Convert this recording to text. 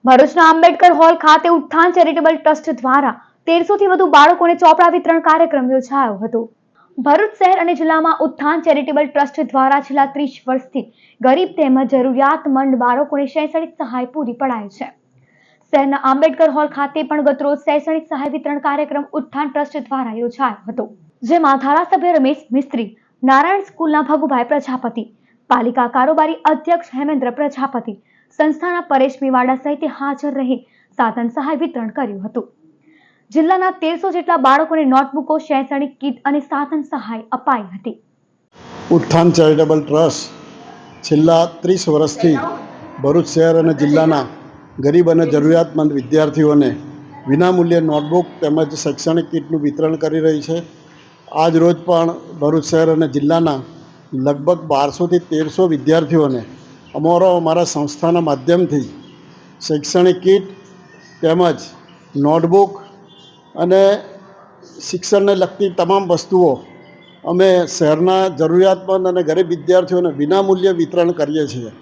ભરૂચના આંબેડકર હોલ ખાતે ઉત્થાન ચેરિટેબલ ટ્રસ્ટ દ્વારા 1300 થી વધુ બાળકોને ચોપડા વિતરણ કાર્યક્રમ યોજાયો હતો। ભરૂચ શહેર અને જિલ્લામાં ઉત્થાન ચેરિટેબલ ટ્રસ્ટ દ્વારા છેલ્લા 30 વર્ષથી ગરીબ તેમજ જરૂરિયાતમંદ બાળકોને શૈક્ષણિક સહાય પૂરી પડાય છે। શહેરના આંબેડકર હોલ ખાતે પણ ગતરોજ શૈક્ષણિક સહાય વિતરણ કાર્યક્રમ ઉત્થાન ટ્રસ્ટ દ્વારા યોજાયો હતો, જેમાં ધારાસભ્ય રમેશ મિસ્ત્રી, નારાયણ સ્કૂલના ભગુભાઈ પ્રજાપતિ, પાલિકા કારોબારી અધ્યક્ષ હેમેન્દ્ર પ્રજાપતિ, સંસ્થાના પરેશ મેવાડા સહિત હાજર રહી સાધન સહાય વિતરણ કર્યું હતું। જિલ્લાના 1300 જેટલા બાળકોને નોટબુકો, શૈક્ષણિક કીટ અને સાધન સહાય અપાઈ હતી। ઉત્થાન ચેરિટેબલ ટ્રસ્ટ છેલ્લા 30 વર્ષથી ભરૂચ શહેર અને જિલ્લાના ગરીબ અને જરૂરિયાતમંદ વિદ્યાર્થીઓને વિનામૂલ્યે નોટબુક તેમજ શૈક્ષણિક કીટનું વિતરણ કરી રહી છે। આજ રોજ પણ ભરૂચ શહેર અને જિલ્લાના લગભગ 1200 થી 1300 વિદ્યાર્થીઓને અમારા સંસ્થાના માધ્યમથી શૈક્ષણિક કીટ તેમજ નોટબુક અને શિક્ષણને લગતી તમામ વસ્તુઓ અમે શહેરના જરૂરિયાતમંદ અને ગરીબ વિદ્યાર્થીઓને વિનામૂલ્યે વિતરણ કરીએ છીએ।